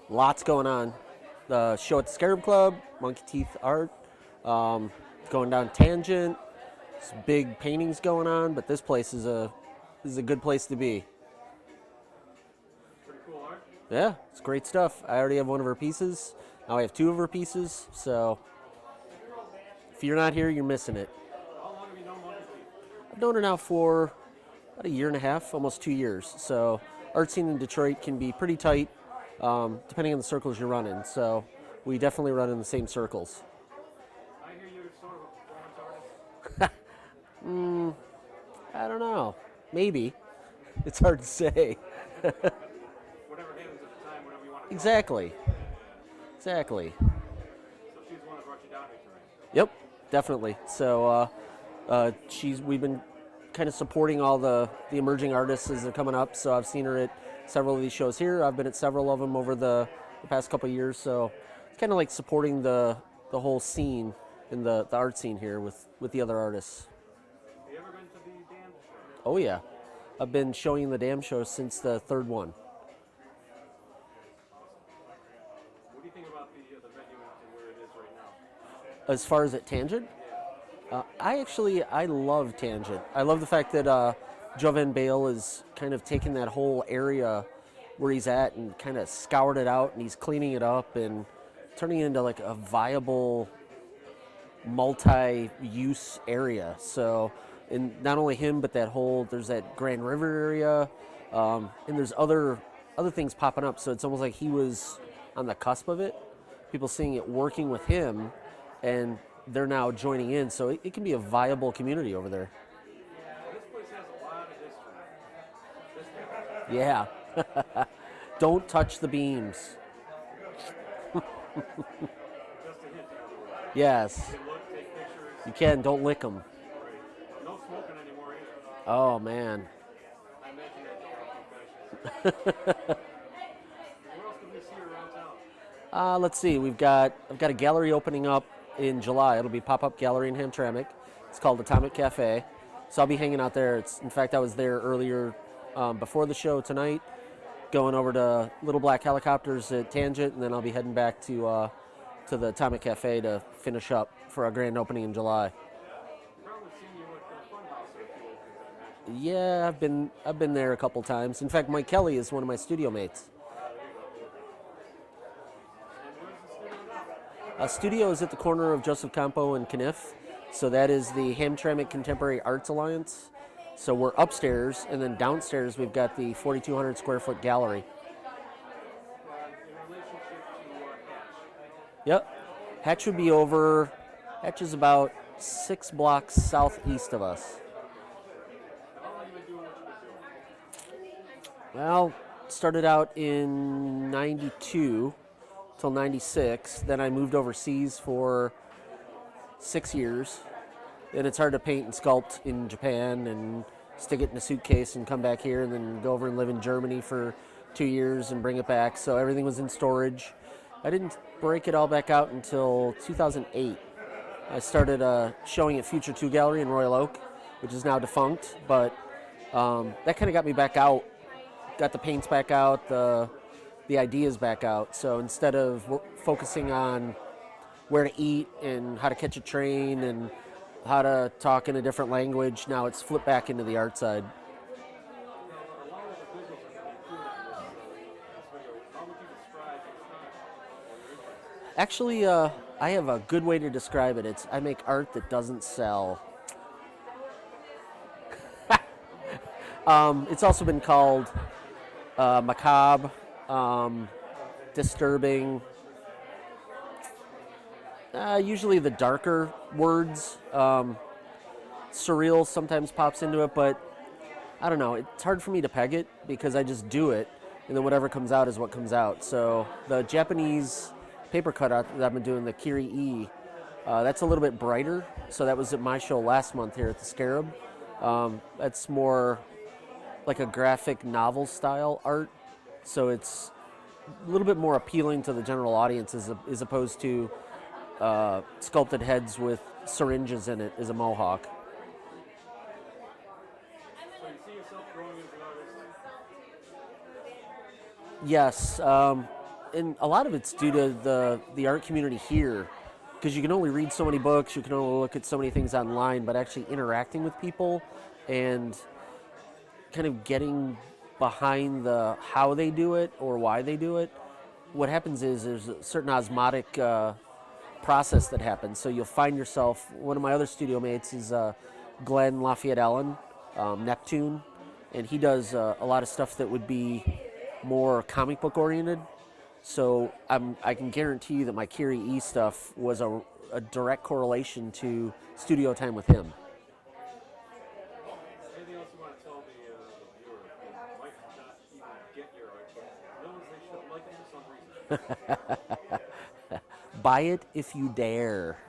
Lots going on. The show at the Scarab Club, Monkey Teeth Art, um, going down Tangent. Some big paintings going on, but this place is a good place to be. Pretty cool art. Yeah, it's great stuff. I already have one of her pieces. Now I have two of her pieces. So if you're not here, you're missing it. How long have you known Monkey Teeth? I've known her now for about a year and a half, almost 2 years. So art scene in Detroit can be pretty tight, depending on the circles you're running. So we definitely run in the same circles. I hear you're sort of a performance artist. I don't know. Maybe. It's hard to say. Whatever happens at the time, whatever you want to call Exactly. Exactly. it. So she's the one that brought you down here tonight. Yep, definitely. So we've been kind of supporting all the emerging artists as they're coming up. So I've seen her at several of these shows here. I've been at several of them over the past couple of years. So it's kind of like supporting the whole scene in the art scene here with the other artists. Have you ever been to the dance show? Oh yeah, I've been showing the Damn Show since the third one. What do you think about the venue and where it is right now? As far as at Tangent, I love Tangent. I love the fact that Jovan Bale is kind of taking that whole area where he's at and kind of scoured it out, and he's cleaning it up and turning it into like a viable multi-use area. So, and not only him, but there's that Grand River area, and there's other things popping up. So it's almost like he was on the cusp of it. People seeing it working with him, and they're now joining in. So it can be a viable community over there. This place has a lot of history. Yeah. Don't touch the beams. Just a hint, in other words. Yes. You can look, take pictures. You can. Don't lick them. Right. No smoking anymore either. Oh, man. I imagine that don't have confessions. Where else can we see around town? Let's see. I've got a gallery opening up in July. It'll be a pop-up gallery in Hamtramck. It's called Atomic Cafe. So I'll be hanging out there. In fact, I was there earlier before the show tonight, going over to Little Black Helicopters at Tangent, and then I'll be heading back to the Atomic Cafe to finish up for our grand opening in July. Probably seen you at the Funhouse or a few openings, I imagine. Yeah, I've been there a couple times. In fact, Mike Kelly is one of my studio mates. And where's the studio now? Studio is at the corner of Joseph Campo and Kniff. So that is the Hamtramck Contemporary Arts Alliance. So we're upstairs, and then downstairs we've got the 4,200 square foot gallery. In relationship to Hatch. Yep. Hatch would be over. Hatch is about 6 blocks southeast of us. How long have you been doing what you've been doing? Well, started out in 92 till 96. Then I moved overseas for 6 years. And it's hard to paint and sculpt in Japan and stick it in a suitcase and come back here and then go over and live in Germany for 2 years and bring it back. So everything was in storage. I didn't break it all back out until 2008. I started showing at Future 2 Gallery in Royal Oak, which is now defunct, but that kind of got me back out, got the paints back out, the ideas back out. So instead of focusing on where to eat and how to catch a train and how to talk in a different language, now it's flipped back into the art side. Along with the visuals that you included in this video, how would you describe your style or your interest? Actually, I have a good way to describe it. I make art that doesn't sell. It's also been called macabre, disturbing. Usually the darker words. Surreal sometimes pops into it, but I don't know. It's hard for me to peg it because I just do it, and then whatever comes out is what comes out. So the Japanese paper cutout that I've been doing, the Kiri E, that's a little bit brighter. So that was at my show last month here at the Scarab. That's more like a graphic novel style art. So it's a little bit more appealing to the general audience as opposed to sculpted heads with syringes in it as a mohawk. So you see yourself growing as an artist? Yes, and a lot of it's due to the art community here, because you can only read so many books, you can only look at so many things online, but actually interacting with people and kind of getting behind the how they do it or why they do it. What happens is there's a certain osmotic process that happens. So you'll find yourself. One of my other studio mates is Glenn Lafayette Allen, Neptune, and he does a lot of stuff that would be more comic book oriented. So I can guarantee you that my Kiri E stuff was a direct correlation to studio time with him. Anything else you want to tell the viewer who might not even get your art, but knows they should like it for some reason? Buy it if you dare.